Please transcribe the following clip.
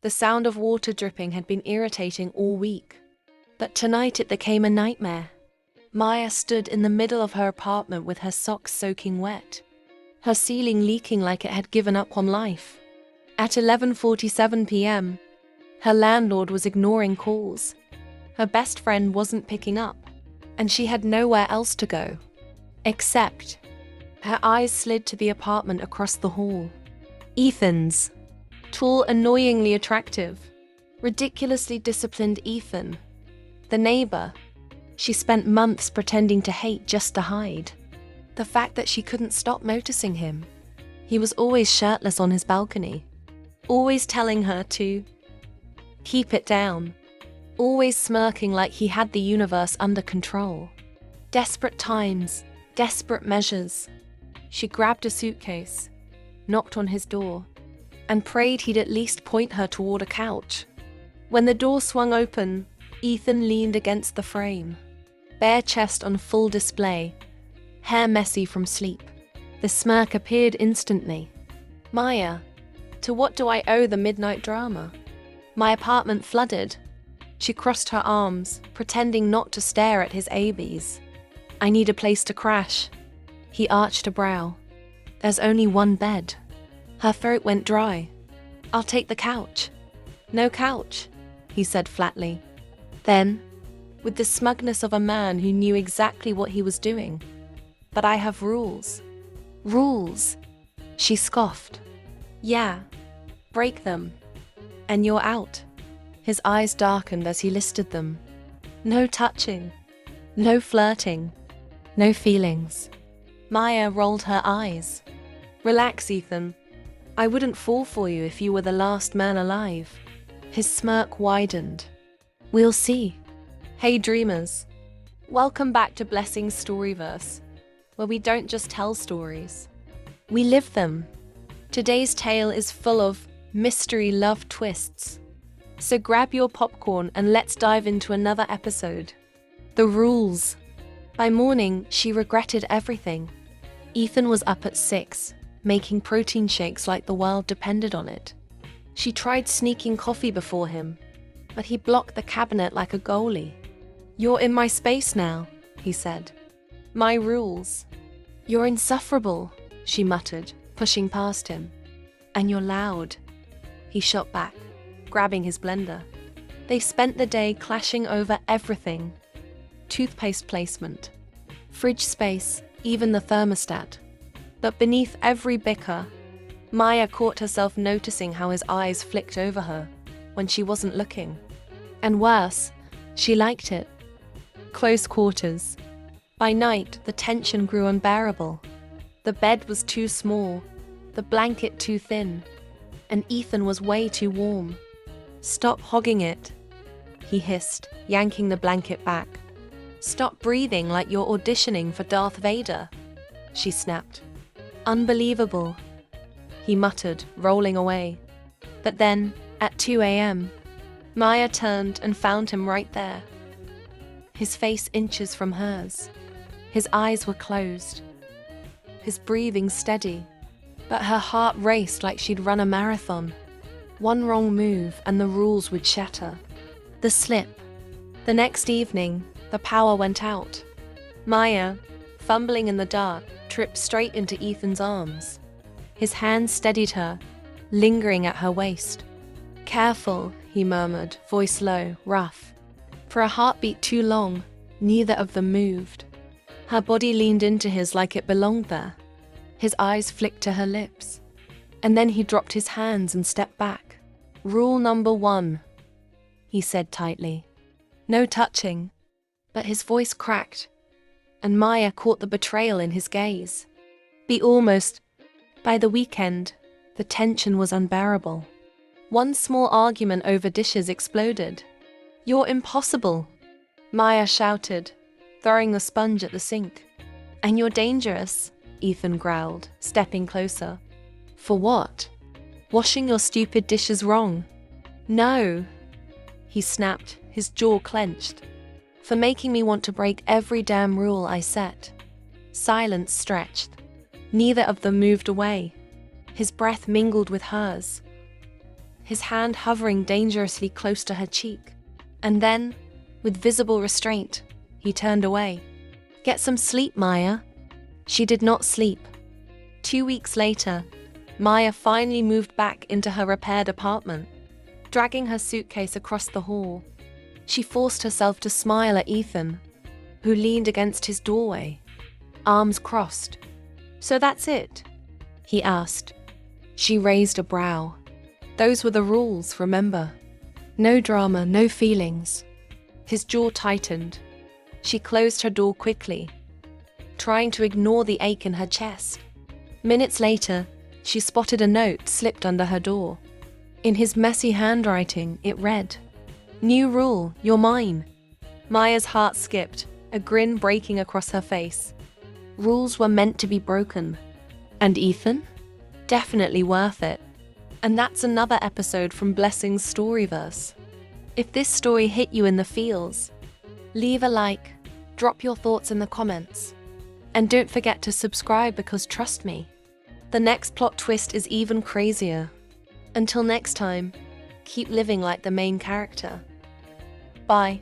The sound of water dripping had been irritating all week, but tonight it became a nightmare. Maya stood in the middle of her apartment with her socks soaking wet, her ceiling leaking like it had given up on life. At 11:47 p.m., her landlord was ignoring calls. Her best friend wasn't picking up, and she had nowhere else to go. Except, her eyes slid to the apartment across the hall. Ethan's. Tall, annoyingly attractive, ridiculously disciplined Ethan. The neighbor she spent months pretending to hate just to hide. The fact that she couldn't stop noticing him. He was always shirtless on his balcony, always telling her to keep it down, always smirking like he had the universe under control. Desperate times, desperate measures. She grabbed a suitcase, knocked on his door, and prayed he'd at least point her toward a couch. When the door swung open, Ethan leaned against the frame, bare chest on full display, hair messy from sleep. The smirk appeared instantly. Maya, to what do I owe the midnight drama? My apartment flooded. She crossed her arms, pretending not to stare at his ABs. I need a place to crash. He arched a brow. There's only one bed. Her throat went dry. I'll take the couch. No couch, he said flatly. Then, with the smugness of a man who knew exactly what he was doing, but I have rules. Rules, she scoffed. Yeah, break them, and you're out. His eyes darkened as he listed them. No touching, no flirting, no feelings. Maya rolled her eyes. Relax, Ethan. I wouldn't fall for you if you were the last man alive. His smirk widened. We'll see. Hey dreamers, welcome back to Blessing's Storyverse, where we don't just tell stories, we live them. Today's tale is full of mystery love twists. So grab your popcorn and let's dive into another episode. The rules. By morning, she regretted everything. Ethan was up at 6, making protein shakes like the world depended on it. She tried sneaking coffee before him, but he blocked the cabinet like a goalie. You're in my space now, he said. My rules. You're insufferable, she muttered, pushing past him. And you're loud, he shot back, grabbing his blender. They spent the day clashing over everything. Toothpaste placement, fridge space, even the thermostat. But beneath every bicker, Maya caught herself noticing how his eyes flicked over her when she wasn't looking. And worse, she liked it. Close quarters. By night, the tension grew unbearable. The bed was too small, the blanket too thin, and Ethan was way too warm. Stop hogging it, he hissed, yanking the blanket back. Stop breathing like you're auditioning for Darth Vader, she snapped. Unbelievable, he muttered, rolling away. But then, at 2 a.m., Maya turned and found him right there. His face inches from hers. His eyes were closed. His breathing steady. But her heart raced like she'd run a marathon. One wrong move and the rules would shatter. The slip. The next evening, the power went out. Maya, fumbling in the dark, tripped straight into Ethan's arms. His hand steadied her, lingering at her waist. Careful, he murmured, voice low, rough. For a heartbeat too long, neither of them moved. Her body leaned into his like it belonged there. His eyes flicked to her lips. And then he dropped his hands and stepped back. Rule number 1, he said tightly. No touching. But his voice cracked, and Maya caught the betrayal in his gaze. By the weekend, the tension was unbearable. One small argument over dishes exploded. You're impossible, Maya shouted, throwing the sponge at the sink. And you're dangerous, Ethan growled, stepping closer. For what? Washing your stupid dishes wrong. No, he snapped, his jaw clenched. For making me want to break every damn rule I set. Silence stretched. Neither of them moved away. His breath mingled with hers. his hand hovering dangerously close to her cheek. And then, with visible restraint, he turned away. "Get some sleep, Maya." She did not sleep. 2 weeks later, Maya finally moved back into her repaired apartment. Dragging her suitcase across the hall, she forced herself to smile at Ethan, who leaned against his doorway, arms crossed. "So that's it?" he asked. She raised a brow. Those were the rules, remember? No drama, no feelings. His jaw tightened. She closed her door quickly, trying to ignore the ache in her chest. Minutes later, she spotted a note slipped under her door. In his messy handwriting, it read, "New rule, you're mine." Maya's heart skipped, a grin breaking across her face. Rules were meant to be broken. And Ethan? Definitely worth it. And that's another episode from Blessing's Storyverse. If this story hit you in the feels, leave a like, drop your thoughts in the comments, and don't forget to subscribe because trust me, the next plot twist is even crazier. Until next time, keep living like the main character. Bye.